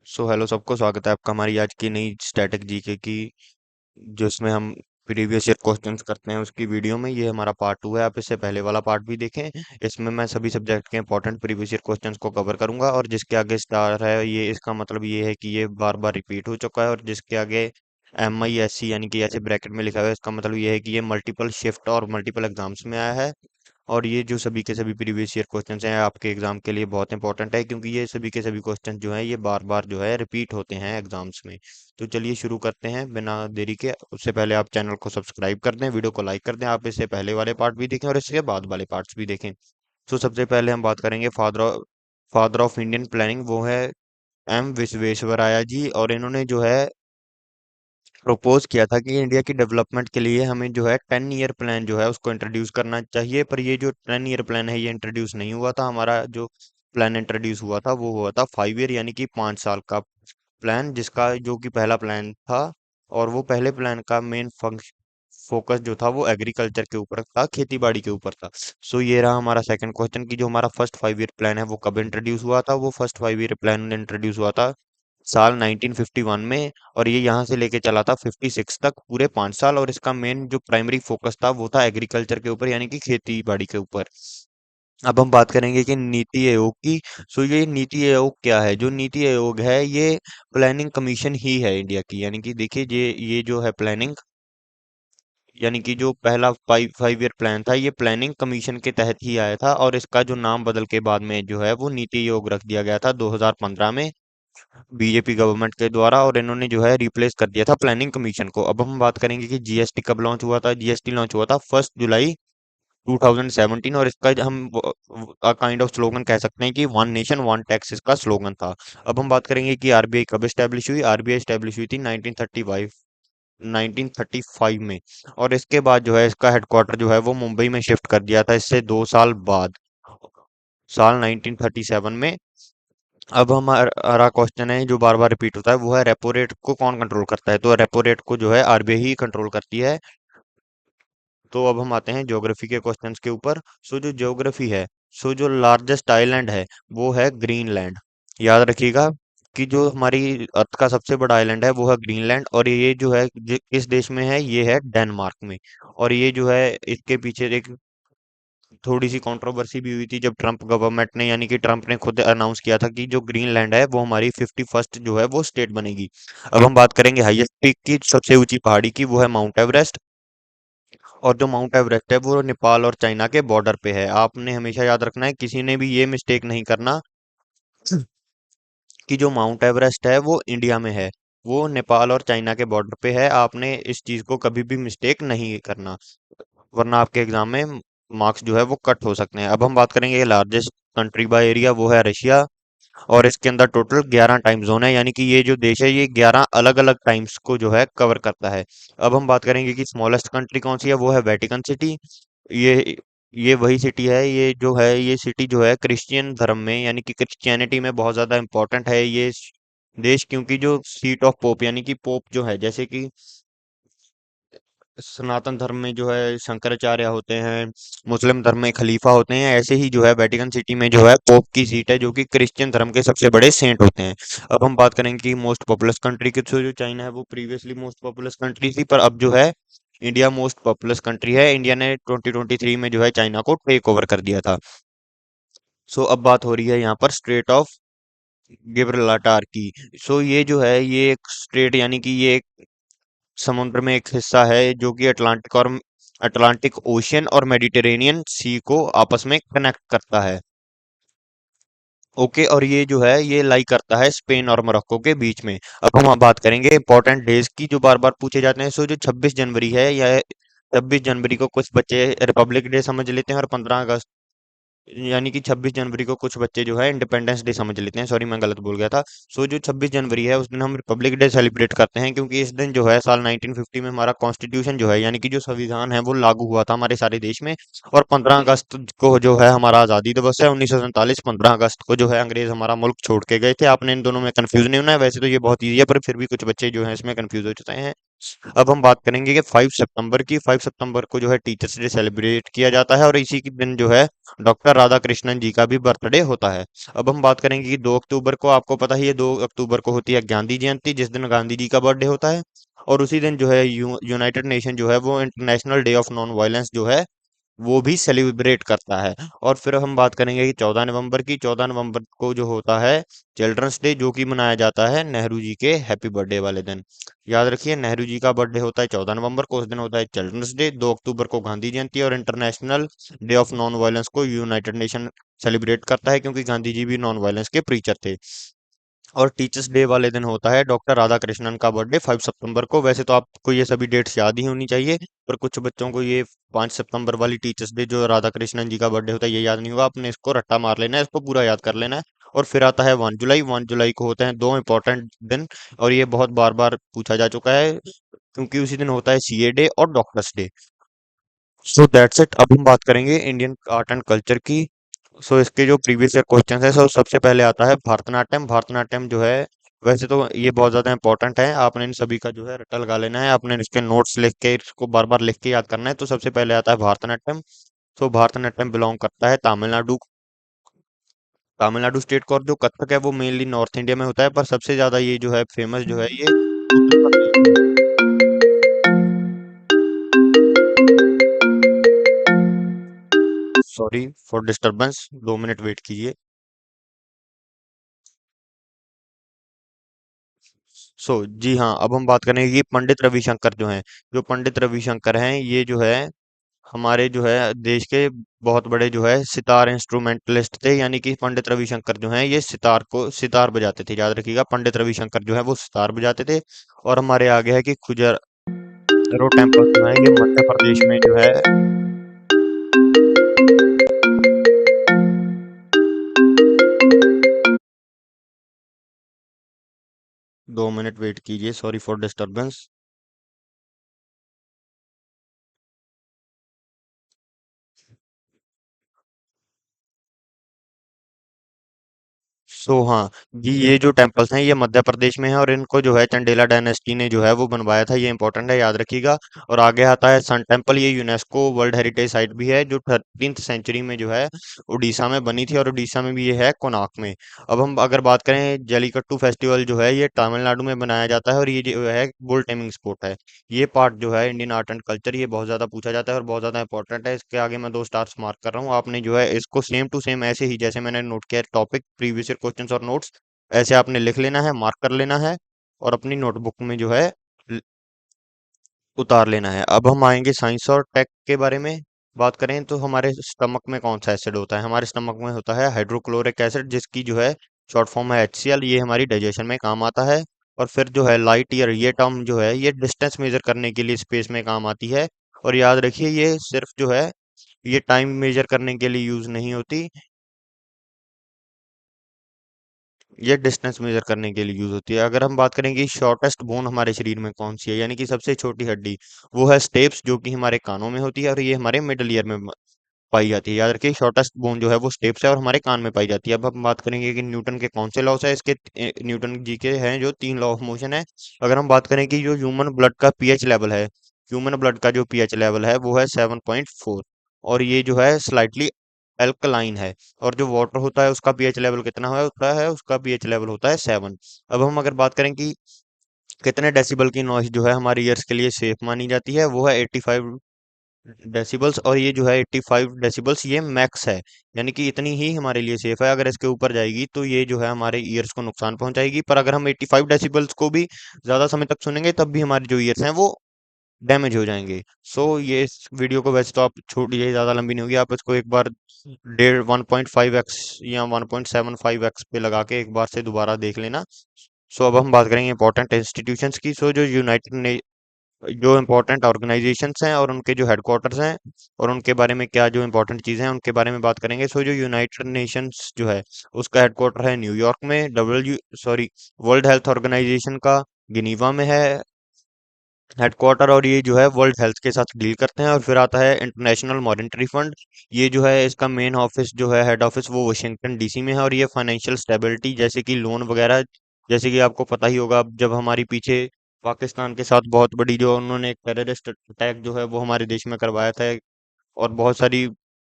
Hello सबको स्वागत है आपका हमारी आज की नई स्टैटिक जीके की जिसमें हम प्रीवियस ईयर क्वेश्चंस करते हैं उसकी वीडियो में। ये हमारा पार्ट 2 है। आप इससे पहले वाला पार्ट भी देखें। इसमें मैं सभी सब्जेक्ट के इंपॉर्टेंट प्रीवियस ईयर क्वेश्चंस को कवर करूंगा और जिसके आगे स्टार है ये इसका मतलब ये है कि ये बार बार रिपीट हो चुका है, और जिसके आगे MISC यानी कि ऐसे ब्रैकेट में लिखा हुआ है इसका मतलब ये है कि ये मल्टीपल शिफ्ट और मल्टीपल एग्जाम्स में आया है। और ये जो सभी के सभी प्रीवियस ईयर क्वेश्चंस हैं आपके एग्जाम के लिए बहुत इंपॉर्टेंट है, क्योंकि ये सभी के सभी क्वेश्चन जो हैं ये बार बार जो है रिपीट होते हैं एग्जाम्स में। तो चलिए शुरू करते हैं बिना देरी के। उससे पहले आप चैनल को सब्सक्राइब कर दें, वीडियो को लाइक कर दें। आप इससे पहले वाले पार्ट भी देखें और इसके बाद वाले पार्ट्स भी देखें। तो सबसे पहले हम बात करेंगे फादर ऑफ इंडियन प्लानिंग, वो है M विश्वेश्वराया जी। और इन्होंने जो है प्रपोज किया था कि इंडिया की डेवलपमेंट के लिए हमें जो है 10 ईयर प्लान जो है उसको इंट्रोड्यूस करना चाहिए। पर ये जो 10 ईयर प्लान है ये इंट्रोड्यूस नहीं हुआ था। हमारा जो प्लान इंट्रोड्यूस हुआ था वो हुआ था 5 ईयर यानी कि 5 साल का प्लान, जिसका जो कि पहला प्लान था। और वो पहले प्लान का मेन फोकस जो था वो एग्रीकल्चर के ऊपर था, खेती बाड़ी के ऊपर था। सो ये रहा हमारा सेकंड क्वेश्चन कि जो हमारा फर्स्ट 5 ईयर प्लान है वो कब इंट्रोड्यूस हुआ था। वो फर्स्ट 5 ईयर प्लान इंट्रोड्यूस हुआ था साल 1951 में। और ये यहाँ से लेके चला था 56 तक, पूरे 5 साल। और इसका मेन जो प्राइमरी फोकस था वो था एग्रीकल्चर के ऊपर यानी कि खेती बाड़ी के ऊपर। अब हम बात करेंगे कि नीति आयोग की। सो ये नीति आयोग क्या है? जो नीति आयोग है ये प्लानिंग कमीशन ही है इंडिया की। यानी कि देखिए ये जो है प्लानिंग, यानी कि जो पहला फाइव फाइव ईयर प्लान था ये प्लानिंग कमीशन के तहत ही आया था। और इसका जो नाम बदल के बाद में जो है वो नीति आयोग रख दिया गया था 2015 में बीजेपी गवर्नमेंट के द्वारा। और इन्होंने जो है रिप्लेस कर दिया था प्लानिंग कमीशन को। अब हम बात करेंगे कि जीएसटी कब लॉन्च हुआ था। जीएसटी लॉन्च हुआ था 1 जुलाई 2017। और इसका हम काइंड ऑफ स्लोगन कह सकते हैं कि वन नेशन वन टैक्स इसका स्लोगन था। अब हम बात करेंगे कि आरबीआई कब स्टैब्लिश हुई। आरबीआई स्टैब्लिश हुई थी 1935 में। और इसके बाद जो है इसका हेडक्वार्टर जो है वो मुंबई में शिफ्ट कर दिया था इससे 2 साल बाद, साल 1937 में। अब हमारा क्वेश्चन है जो बार बार रिपीट होता है वो है रेपो रेट को कौन कंट्रोल करता है। तो रेपो रेट को जो है आरबीआई ही कंट्रोल करती है। तो अब हम आते हैं ज्योग्राफी के क्वेश्चंस के ऊपर। सो जो ज्योग्राफी है, सो जो लार्जेस्ट आइलैंड है वो है ग्रीनलैंड। याद रखिएगा कि जो हमारी अर्थ का सबसे बड़ा आइलैंड है वो है ग्रीनलैंड। और ये जो है किस देश में है? ये है डेनमार्क में। और ये जो है इसके पीछे एक थोड़ी सी कंट्रोवर्सी भी हुई थी जब ट्रम्प गवर्नमेंट ने यानी कि ट्रम्प ने खुद अनाउंस किया था कि जो ग्रीनलैंड है वो हमारी 51st जो है वो स्टेट बनेगी। अब हम बात करेंगे हाईएस्ट पीक की, सबसे ऊंची पहाड़ी की, वो है माउंट एवरेस्ट। और जो माउंट एवरेस्ट है वो नेपाल और चाइना के बॉर्डर पे है। आपने हमेशा याद रखना है, किसी ने भी ये मिस्टेक नहीं करना कि जो माउंट एवरेस्ट है वो इंडिया में है, वो नेपाल और चाइना के बॉर्डर पे है। आपने इस चीज को कभी भी मिस्टेक नहीं करना, वरना आपके एग्जाम में मार्क्स जो है वो कट हो सकते हैं। अब हम बात करेंगे लार्जेस्ट कंट्री बाय एरिया, वो है रशिया। और इसके अंदर टोटल 11 टाइम जोन है, यानी कि ये जो देश है ये 11 अलग अलग टाइम्स को जो है कवर करता है। अब हम बात करेंगे कि स्मॉलेस्ट कंट्री कौन सी है, वो है वेटिकन सिटी। ये ये वही सिटी है, ये जो है ये सिटी जो है क्रिश्चियन धर्म में यानी कि क्रिश्चियनिटी में बहुत ज्यादा इंपॉर्टेंट है ये देश, क्योंकि जो सीट ऑफ पोप यानी कि पोप जो है, जैसे कि सनातन धर्म में जो है शंकराचार्य होते हैं, मुस्लिम धर्म में खलीफा होते हैं, ऐसे ही जो है वेटिकन सिटी में जो है पोप की सीट है जो कि क्रिश्चियन धर्म के सबसे बड़े सेंट होते हैं। अब हम बात करेंगे कि मोस्ट पॉपुलस कंट्री की। तो जो चाइना है वो प्रीवियसली मोस्ट पॉपुलस कंट्री थी, पर अब जो है इंडिया मोस्ट पॉपुलस कंट्री है। इंडिया ने 2023 में जो है चाइना को टेक ओवर कर दिया था। सो अब बात हो रही है यहाँ पर स्ट्रेट ऑफ गिब्रल्टार की। सो ये जो है ये एक स्ट्रेट यानी कि ये एक समुद्र में एक हिस्सा है जो कि अटलांटिक ओशियन और मेडिटेरेनियन सी को आपस में कनेक्ट करता है। ओके, और ये जो है ये लाई करता है स्पेन और मोरक्को के बीच में। अब हम बात करेंगे इंपॉर्टेंट डेज की जो बार बार पूछे जाते हैं। सो जो 26 जनवरी है, या 26 जनवरी को कुछ बच्चे रिपब्लिक डे समझ लेते हैं, और 15 अगस्त यानी कि 26 जनवरी को कुछ बच्चे जो है इंडिपेंडेंस डे समझ लेते हैं। सॉरी मैं गलत बोल गया था। सो जो 26 जनवरी है उस दिन हम रिपब्लिक डे सेलिब्रेट करते हैं, क्योंकि इस दिन जो है साल 1950 में हमारा कॉन्स्टिट्यूशन जो है यानी कि जो संविधान है वो लागू हुआ था हमारे सारे देश में। और 15 अगस्त को जो है हमारा आज़ादी दिवस है। 1947 15 अगस्त को जो है अंग्रेज हमारा मुल्क छोड़ के गए थे। आपने इन दोनों में कंफ्यूज नहीं होना है, वैसे तो ये बहुत ईजी है पर फिर भी कुछ बच्चे जो है इसमें कंफ्यूज हो जाते हैं। अब हम बात करेंगे कि 5 सितंबर की। 5 सितंबर को जो है टीचर्स डे सेलिब्रेट किया जाता है, और इसी के दिन जो है डॉक्टर राधाकृष्णन जी का भी बर्थडे होता है। अब हम बात करेंगे कि 2 अक्टूबर को, आपको पता ही है 2 अक्टूबर को होती है गांधी जयंती, जिस दिन गांधी जी का बर्थडे होता है। और उसी दिन जो है यूनाइटेड नेशन जो है वो international day of non violence जो है वो भी सेलिब्रेट करता है। और फिर हम बात करेंगे कि 14 नवंबर की। 14 नवंबर को जो होता है चिल्ड्रंस डे, जो कि मनाया जाता है नेहरू जी के हैप्पी बर्थडे वाले दिन। याद रखिए, नेहरू जी का बर्थडे होता है 14 नवंबर को, उस दिन होता है चिल्ड्रंस डे। 2 अक्टूबर को गांधी जयंती, और international day of non violence को यूनाइटेड नेशन सेलिब्रेट करता है, क्योंकि गांधी जी भी नॉन वायलेंस के प्रीचर थे। और टीचर्स डे वाले दिन होता है डॉक्टर राधाकृष्णन का बर्थडे 5 सितंबर को। वैसे तो आपको ये सभी डेट्स याद ही होनी चाहिए, पर कुछ बच्चों को ये 5 सितंबर वाली टीचर्स डे जो राधाकृष्णन जी का बर्थडे होता है ये याद नहीं होगा। आपने इसको रट्टा मार लेना है, इसको पूरा याद कर लेना है। और फिर आता है 1 जुलाई। 1 जुलाई को होते हैं दो इंपॉर्टेंट दिन, और ये बहुत बार बार पूछा जा चुका है, क्योंकि उसी दिन होता है सीए डे और doctors day. So that's it. अब हम बात करेंगे इंडियन आर्ट एंड कल्चर की। सो इसके जो प्रीवियस ईयर क्वेश्चन है, सो सबसे पहले आता है भरतनाट्यम। भरतनाट्यम जो है, वैसे तो ये बहुत ज्यादा इंपॉर्टेंट है, आपने इन सभी का जो है रट्टा लगा लेना है, आपने इसके नोट्स लिख के इसको बार बार लिख के याद करना है। तो सबसे पहले आता है भरतनाट्यम। सो भरतनाट्यम बिलोंग करता है तमिलनाडु, तमिलनाडु स्टेट को। और जो कथक है वो मेनली नॉर्थ इंडिया में होता है, पर सबसे ज्यादा ये जो है फेमस जो है ये उत्तर प्रदेश में है। Sorry for disturbance, 2 minute wait कीजिए। जी हाँ, अब हम बात करेंगे कि पंडित रविशंकर जो हैं, जो पंडित रविशंकर हैं ये जो है हमारे जो है देश के बहुत बड़े जो है सितार इंस्ट्रूमेंटलिस्ट थे। यानी कि पंडित रविशंकर जो हैं ये सितार बजाते थे। याद रखिएगा, पंडित रविशंकर जो है वो सितार बजाते थे। और हमारे आगे है कि खजुराहो टेम्पल जो है ये मध्य प्रदेश में जो है। 2 मिनट वेट कीजिए, सॉरी फॉर डिस्टरबेंस। हाँ जी, ये जो टेम्पल्स हैं ये मध्य प्रदेश में है, और इनको जो है चंडेला डायनेस्टी ने जो है वो बनवाया था, ये इंपॉर्टेंट है, याद रखिएगा। और आगे आता है सन टेम्पल। ये यूनेस्को वर्ल्ड हेरिटेज साइट भी है, जो 13th सेंचुरी में जो है उड़ीसा में बनी थी, और उड़ीसा में भी ये है कोणार्क में। अब हम अगर बात करें जलीकट्टू फेस्टिवल जो है ये तमिलनाडु में बनाया जाता है, और ये जो है बुल टेमिंग स्पोर्ट है। ये पार्ट जो है इंडियन आर्ट एंड कल्चर, ये बहुत ज्यादा पूछा जाता है और बहुत ज्यादा इंपॉर्टेंट है। इसके आगे मैं 2 स्टार्स मार्क कर रहा हूँ। आपने जो है इसको सेम टू सेम ऐसे ही जैसे मैंने नोट किया टॉपिक प्रीवियस ईयर क्वेश्चंस और नोट्स, ऐसे आपने लिख लेना है, मार्क कर लेना है, और अपनी नोटबुक में जो है ल- उतार लेना है। अब हम आएंगे साइंस और टेक के बारे में। बात करें तो हमारे स्टमक में कौन सा एसिड होता है? हमारे स्टमक में होता है हाइड्रोक्लोरिक एसिड, जिसकी जो है शॉर्ट फॉर्म है HCl। ये हमारी डाइजेशन में काम आता है। और फिर जो है लाइट ईयर, ये टर्म जो है ये डिस्टेंस मेजर करने के लिए स्पेस में काम आती है। और याद रखिए, ये सिर्फ जो है ये टाइम मेजर करने के लिए यूज नहीं होती, ये डिस्टेंस मेजर करने के लिए यूज होती है। अगर हम बात करें कि शॉर्टेस्ट बोन हमारे शरीर में कौन सी है, यानी कि सबसे छोटी हड्डी, वो है स्टेप्स, जो कि हमारे कानों में होती है, और ये हमारे मिडल ईयर में पाई जाती है। याद रखिए, शॉर्टेस्ट बोन जो है वो स्टेप्स है और हमारे कान में पाई जाती है। अब हम बात करेंगे कि न्यूटन के कौन से लॉस है। इसके न्यूटन जी के हैं जो 3 लॉ ऑफ मोशन है। अगर हम बात करें कि जो ह्यूमन ब्लड का पीएच लेवल है, ह्यूमन ब्लड का जो पीएच लेवल है वो है 7.4, और ये जो है स्लाइटली एल्कलाइन है। और जो वाटर होता है उसका पीएच लेवल कितना होता है, उसका पीएच लेवल होता है 7। अब हम अगर बात करें कि कितने डेसिबल की नॉइज जो है हमारे ईयर्स के लिए सेफ मानी जाती है, वो है 85 डेसिबल्स। और ये जो है 85 डेसिबल्स ये मैक्स है, यानी कि इतनी ही हमारे लिए सेफ है। अगर इसके ऊपर जाएगी तो ये जो है हमारे ईयर्स को नुकसान पहुंचाएगी। पर अगर हम 85 डेसिबल्स को भी ज्यादा समय तक सुनेंगे तब भी हमारे जो ईयर्स हैं वो डैमेज हो जाएंगे। ये इस वीडियो को वैसे तो आप छोड़िए, ज्यादा लंबी नहीं होगी, आप इसको एक बार 1.5x या 1.75x पे लगा के एक बार से दोबारा देख लेना। अब हम बात करेंगे इंपॉर्टेंट इंस्टीट्यूशंस की। जो इम्पोर्टेंट ऑर्गेनाइजेशंस हैं और उनके जो हेडक्वार्टर्स हैं, और उनके बारे में क्या जो इम्पोर्टेंट चीज़ें हैं उनके बारे में बात करेंगे। जो यूनाइटेड नेशंस जो है उसका हेडक्वार्टर है न्यूयॉर्क में। वर्ल्ड हेल्थ ऑर्गेनाइजेशन का जिनीवा में है हेडक्वार्टर, और ये जो है वर्ल्ड हेल्थ के साथ डील करते हैं। और फिर आता है इंटरनेशनल मॉनेटरी फंड। ये जो है इसका मेन ऑफिस जो है हेड ऑफिस वो वाशिंगटन डीसी में है। और ये फाइनेंशियल स्टेबिलिटी जैसे कि लोन वगैरह, जैसे कि आपको पता ही होगा, जब हमारी पीछे पाकिस्तान के साथ बहुत बड़ी जो उन्होंने एक टेररिस्ट अटैक जो है वो हमारे देश में करवाया था, और बहुत सारी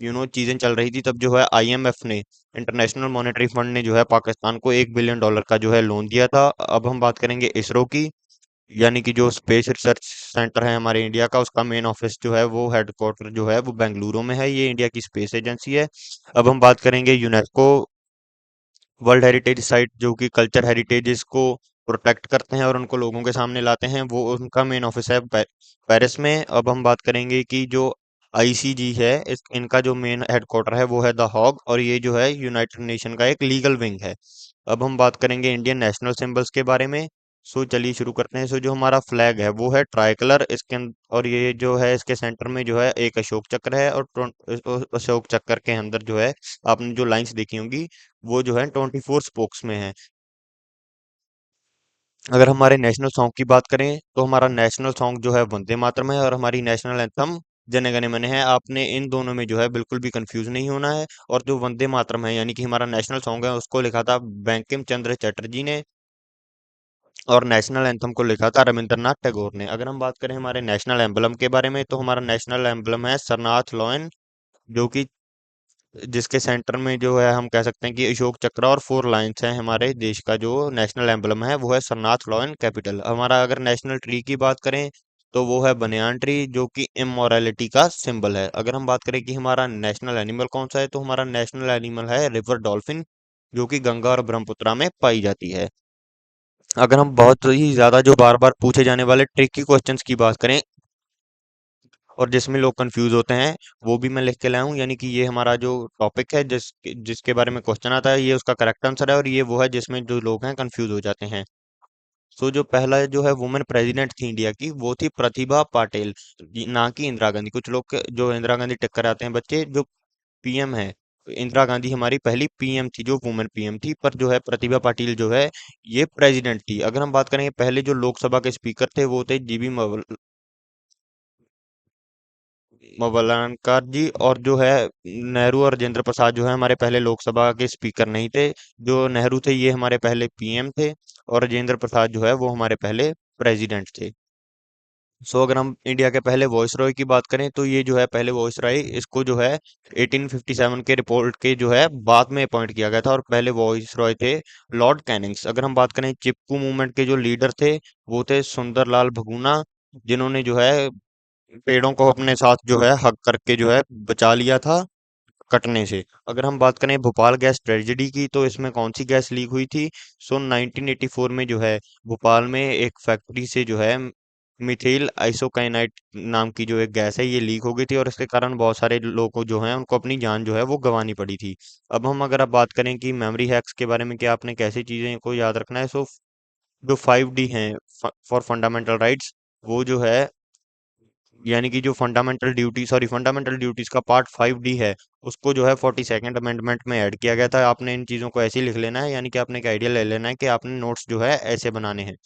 चीजें चल रही थी, तब जो है आईएमएफ ने, इंटरनेशनल मॉनेटरी फंड ने जो है पाकिस्तान को $1 बिलियन का जो है लोन दिया था। अब हम बात करेंगे इसरो की, यानी कि जो स्पेस रिसर्च सेंटर है हमारे इंडिया का, उसका मेन ऑफिस जो है वो हेडक्वार्टर जो है वो बेंगलुरु में है। ये इंडिया की स्पेस एजेंसी है। अब हम बात करेंगे यूनेस्को, वर्ल्ड हेरिटेज साइट जो कि कल्चर हेरिटेजेस को प्रोटेक्ट करते हैं और उनको लोगों के सामने लाते हैं, वो उनका मेन ऑफिस है पेरिस में। अब हम बात करेंगे कि जो आईसीजी है, इनका जो मेन हेडक्वार्टर है वो है द हॉग, और ये जो है यूनाइटेड नेशन का एक लीगल विंग है। अब हम बात करेंगे इंडियन नेशनल सिंबल्स के बारे में। सो चलिए शुरू करते हैं। सो जो हमारा फ्लैग है वो है ट्राई कलर, और ये जो है इसके सेंटर में जो है एक अशोक चक्र है, और अशोक चक्र के अंदर जो है आपने जो लाइंस देखी होंगी वो जो है 24 स्पोक्स में है। अगर हमारे नेशनल सॉन्ग की बात करें तो हमारा नेशनल सॉन्ग जो है वंदे मातरम है, और हमारी नेशनल एंथम जन गण मन है। आपने इन दोनों में जो है बिल्कुल भी कंफ्यूज नहीं होना है। और जो वंदे मातरम है यानी कि हमारा नेशनल सॉन्ग है, उसको लिखा था बंकिम चंद्र चटर्जी ने, और नेशनल एंथम को लिखा था रविंद्रनाथ टैगोर ने। अगर हम बात करें हमारे नेशनल एम्बलम के बारे में, तो हमारा नेशनल एम्बलम है सरनाथ लॉयन, जो कि जिसके सेंटर में जो है हम कह सकते हैं कि अशोक चक्र और 4 लाइन्स हैं। हमारे देश का जो नेशनल एम्बलम है वो है सरनाथ लॉयन कैपिटल। हमारा अगर नेशनल ट्री की बात करें तो वो है बनियान ट्री, जो कि इमोरालिटी का सिंबल है। अगर हम बात करें कि हमारा नेशनल एनिमल कौन सा है, तो हमारा नेशनल एनिमल है रिवर डॉल्फिन, जो कि गंगा और ब्रह्मपुत्रा में पाई जाती है। अगर हम बहुत ही ज्यादा जो बार बार पूछे जाने वाले ट्रिकी क्वेश्चंस की बात करें, और जिसमें लोग कंफ्यूज होते हैं, वो भी मैं लिख के लाया हूँ। यानी कि ये हमारा जो टॉपिक है जिसके बारे में क्वेश्चन आता है, ये उसका करेक्ट आंसर है, और ये वो है जिसमें जो लोग हैं कंफ्यूज हो जाते हैं। सो जो पहला जो है वुमेन प्रेसिडेंट थी इंडिया की, वो थी प्रतिभा पाटिल, ना कि इंदिरा गांधी। कुछ लोग जो इंदिरा गांधी टक्कर आते हैं बच्चे, जो पीएम है, इंदिरा गांधी हमारी पहली पीएम थी, जो वुमेन पीएम थी, पर जो है प्रतिभा पाटिल जो है ये प्रेसिडेंट थी। अगर हम बात करें पहले जो लोकसभा के स्पीकर थे वो थे जीबी मवलानकर जी, और जो है नेहरू और राजेंद्र प्रसाद जो है हमारे पहले लोकसभा के स्पीकर नहीं थे। जो नेहरू थे ये हमारे पहले पीएम थे, और राजेंद्र प्रसाद जो है वो हमारे पहले प्रेसिडेंट थे। सो अगर हम इंडिया के पहले वॉइस रॉय की बात करें, तो ये जो है पहले वॉइस रॉय, इसको जो है 1857 के रिपोर्ट के जो है बाद में अपॉइंट किया गया था, और पहले वॉइस रॉय थे लॉर्ड कैनिंग्स। अगर हम बात करें चिपकू मूवमेंट के जो लीडर थे, वो थे सुंदरलाल भगुना, जिन्होंने जो है पेड़ों को अपने साथ जो है हग करके जो है बचा लिया था कटने से। अगर हम बात करें भोपाल गैस ट्रेजेडी की, तो इसमें कौन सी गैस लीक हुई थी? सो 1984 में जो है भोपाल में एक फैक्ट्री से जो है मिथिल आइसोकाइनाइट नाम की जो एक गैस है ये लीक हो गई थी, और इसके कारण बहुत सारे लोगों जो हैं उनको अपनी जान जो है वो गंवानी पड़ी थी। अब हम अगर आप बात करें कि मेमोरी हैक्स के बारे में, कि आपने कैसे चीजें को याद रखना है, सो जो 5D हैं फॉर फंडामेंटल राइट्स, वो जो है यानी कि जो फंडामेंटल ड्यूटीज का पार्ट 5D है, उसको जो है 42nd अमेंडमेंट में ऐड किया गया था। आपने इन चीजों को ऐसे ही लिख लेना है, यानी कि आपने एक आइडिया ले लेना है कि आपने नोट्स जो है ऐसे बनाने हैं।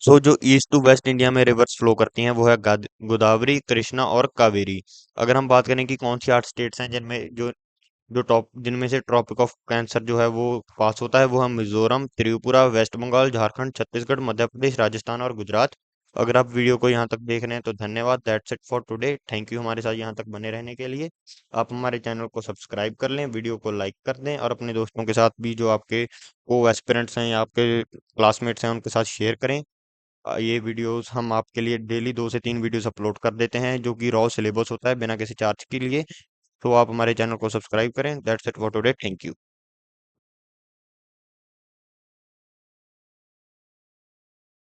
सो जो ईस्ट टू वेस्ट इंडिया में रिवर्स फ्लो करती हैं वो है गोदावरी, कृष्णा और कावेरी। अगर हम बात करें कि कौन सी 8 स्टेट्स हैं जिनमें जो टॉप जिनमें से ट्रॉपिक ऑफ कैंसर जो है वो पास होता है, वो है मिजोरम, त्रिपुरा, वेस्ट बंगाल, झारखंड, छत्तीसगढ़, मध्य प्रदेश, राजस्थान और गुजरात। अगर आप वीडियो को यहाँ तक देख रहे हैं तो धन्यवाद। That's it for today. Thank you हमारे साथ यहाँ तक बने रहने के लिए। आप हमारे चैनल को सब्सक्राइब कर लें, वीडियो को लाइक कर दें, और अपने दोस्तों के साथ भी जो आपके को एस्पिरेंट्स हैं या आपके क्लासमेट्स हैं उनके साथ शेयर करें। ये वीडियोस हम आपके लिए डेली 2 से 3 वीडियोस अपलोड कर देते हैं, जो कि रॉ सिलेबस होता है बिना किसी चार्ज के लिए। तो आप हमारे चैनल को सब्सक्राइब करें। That's it for today. Thank you.